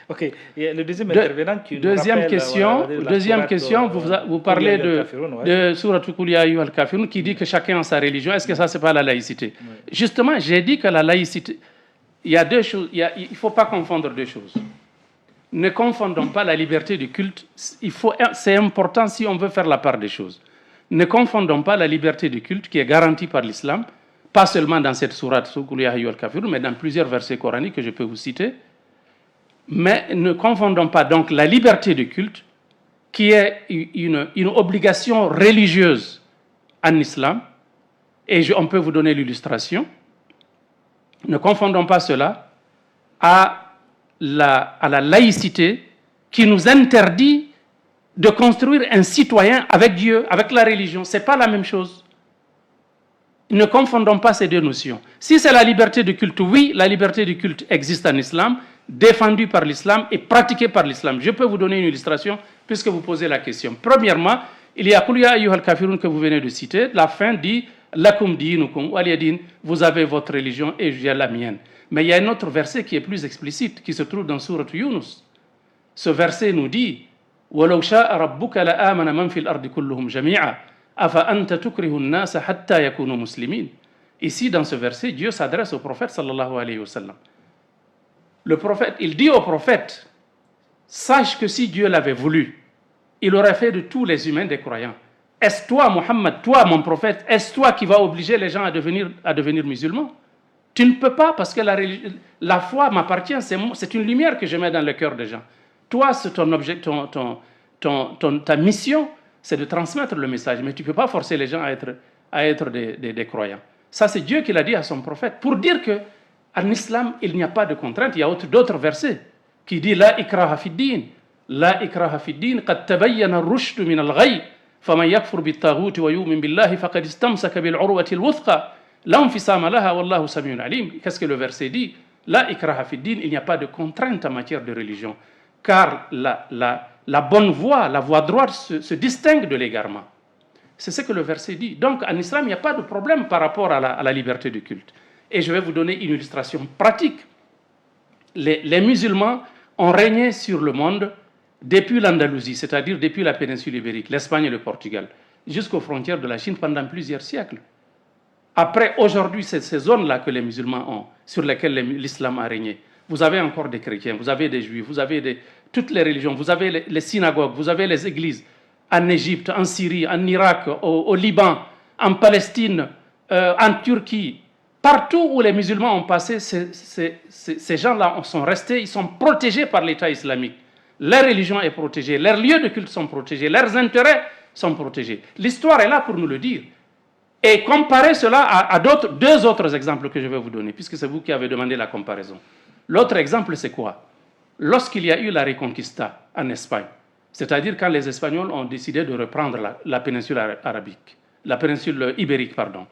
Ok. Et le deuxième intervenant qui deuxième question, vous parlez de Surat Qul ya ayyuhal kafirun qui dit que chacun a sa religion. Est-ce que ça, c'est pas la laïcité? Oui. Justement, j'ai dit que la laïcité, il y a deux choses, il ne faut pas confondre deux choses. Ne confondons pas la liberté du culte. C'est important si on veut faire la part des choses. Ne confondons pas la liberté du culte qui est garantie par l'islam, pas seulement dans cette sourate Qul ya ayyuhal kafirun, mais dans plusieurs versets coraniques que je peux vous citer. Mais ne confondons pas donc la liberté de culte, qui est une obligation religieuse en islam, et on peut vous donner l'illustration. Ne confondons pas cela à la laïcité qui nous interdit de construire un citoyen avec Dieu, avec la religion. Ce n'est pas la même chose. Ne confondons pas ces deux notions. Si c'est la liberté de culte, oui, la liberté de culte existe en islam, défendue par l'islam et pratiquée par l'islam. Je peux vous donner une illustration puisque vous posez la question. Premièrement, il y a Qul ya ayyuhal kafirun que vous venez de citer. La fin dit Lakum dinukum waliya din, vous avez votre religion et j'ai la mienne. Mais il y a un autre verset qui est plus explicite qui se trouve dans Sourate Yunus. Ce verset nous dit Walau sha'a rabbuka la amana man fil ardi kulluhum jami'a afa anta tukrihu an-nasa hatta yakunu muslimin. Ici dans ce verset, Dieu s'adresse au prophète sallallahu alayhi wa sallam. Le prophète, il dit au prophète, sache que si Dieu l'avait voulu, il aurait fait de tous les humains des croyants. Est-ce toi, Mohammed, toi, mon prophète, est-ce toi qui vas obliger les gens à devenir musulmans? Tu ne peux pas parce que la foi m'appartient, c'est une lumière que je mets dans le cœur des gens. Toi, ta mission, c'est de transmettre le message, mais tu ne peux pas forcer les gens à être des croyants. Ça, c'est Dieu qui l'a dit à son prophète, pour dire que en islam, il n'y a pas de contrainte. Il y a d'autres versets qui disent La ikraha fi din, la ikraha fi din, qad tabayyana ar-rushd min al-ghayy, faman yakfur bit-taghut wa yu'min billahi faqad istamsaka bil-'urwati al-wuthqa, la infisama laha wallahu samiun alim. Qu'est-ce que le verset dit? La ikraha fi din, il n'y a pas de contrainte en matière de religion, car la bonne voie, la voie droite se distingue de l'égarement. C'est ce que le verset dit. Donc, en islam, il n'y a pas de problème par rapport à la liberté de culte. Et je vais vous donner une illustration pratique. Les musulmans ont régné sur le monde depuis l'Andalousie, c'est-à-dire depuis la péninsule ibérique, l'Espagne et le Portugal, jusqu'aux frontières de la Chine pendant plusieurs siècles. Après, aujourd'hui, c'est ces zones-là que les musulmans ont, sur lesquelles l'islam a régné. Vous avez encore des chrétiens, vous avez des juifs, vous avez toutes les religions, vous avez les synagogues, vous avez les églises en Égypte, en Syrie, en Irak, au Liban, en Palestine, en Turquie. Partout où les musulmans ont passé, ces gens-là sont restés, ils sont protégés par l'État islamique. Leur religion est protégée, leurs lieux de culte sont protégés, leurs intérêts sont protégés. L'histoire est là pour nous le dire. Et comparez cela à deux autres exemples que je vais vous donner, puisque c'est vous qui avez demandé la comparaison. L'autre exemple, c'est quoi? Lorsqu'il y a eu la Reconquista en Espagne, c'est-à-dire quand les Espagnols ont décidé de reprendre la péninsule arabique, la péninsule ibérique, pardon.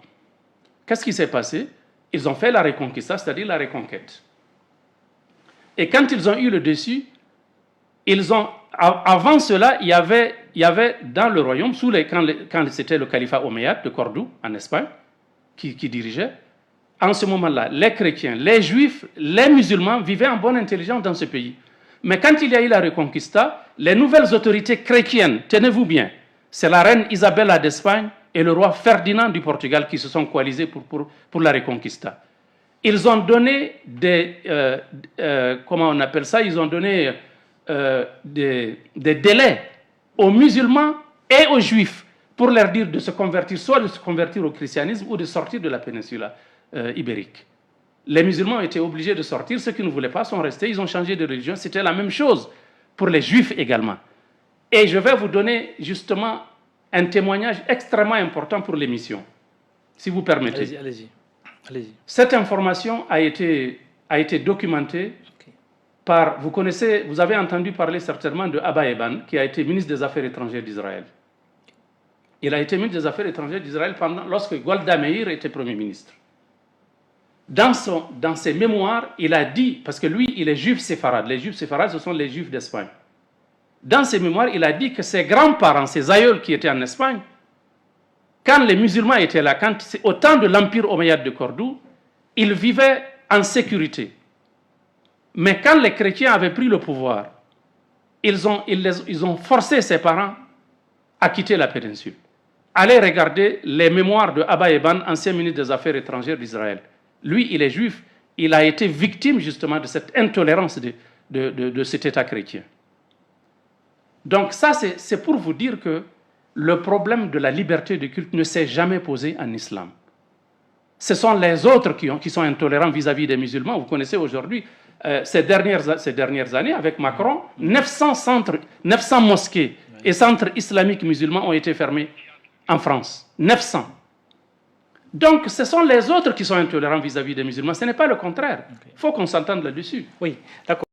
Qu'est-ce qui s'est passé? Ils ont fait la Reconquista, c'est-à-dire la reconquête. Et quand ils ont eu le dessus, avant cela, il y avait dans le royaume, quand c'était le califat omeyyade de Cordoue, en Espagne, qui dirigeait, en ce moment-là, les chrétiens, les juifs, les musulmans vivaient en bonne intelligence dans ce pays. Mais quand il y a eu la Reconquista, les nouvelles autorités chrétiennes, tenez-vous bien, c'est la reine Isabella d'Espagne et le roi Ferdinand du Portugal qui se sont coalisés pour la Reconquista. Ils ont donné comment on appelle ça? Ils ont donné des délais aux musulmans et aux juifs pour leur dire de se convertir, soit de se convertir au christianisme ou de sortir de la péninsule ibérique. Les musulmans ont été obligés de sortir, ceux qui ne voulaient pas sont restés, ils ont changé de religion. C'était la même chose pour les juifs également. Et je vais vous donner justement un témoignage extrêmement important pour l'émission, si vous permettez. Allez-y. Cette information a été documentée par, vous avez entendu parler certainement de Abba Eban, qui a été ministre des Affaires étrangères d'Israël. Il a été ministre des Affaires étrangères d'Israël lorsque Golda Meir était Premier ministre. Dans ses mémoires, il a dit, parce que lui, il est juif séfarade. Les juifs séfarades, ce sont les juifs d'Espagne. Dans ses mémoires, il a dit que ses grands-parents, ses aïeuls qui étaient en Espagne, quand les musulmans étaient là, au temps de l'Empire omeyyade de Cordoue, ils vivaient en sécurité. Mais quand les chrétiens avaient pris le pouvoir, ils ont forcé ses parents à quitter la péninsule. Allez regarder les mémoires de Abba Eban, ancien ministre des Affaires étrangères d'Israël. Lui, il est juif. Il a été victime justement de cette intolérance de cet État chrétien. Donc ça, c'est pour vous dire que le problème de la liberté de culte ne s'est jamais posé en islam. Ce sont les autres qui sont intolérants vis-à-vis des musulmans. Vous connaissez aujourd'hui, ces dernières années, avec Macron, 900 mosquées et centres islamiques musulmans ont été fermés en France. 900. Donc, ce sont les autres qui sont intolérants vis-à-vis des musulmans. Ce n'est pas le contraire. Il faut qu'on s'entende là-dessus. Oui, d'accord.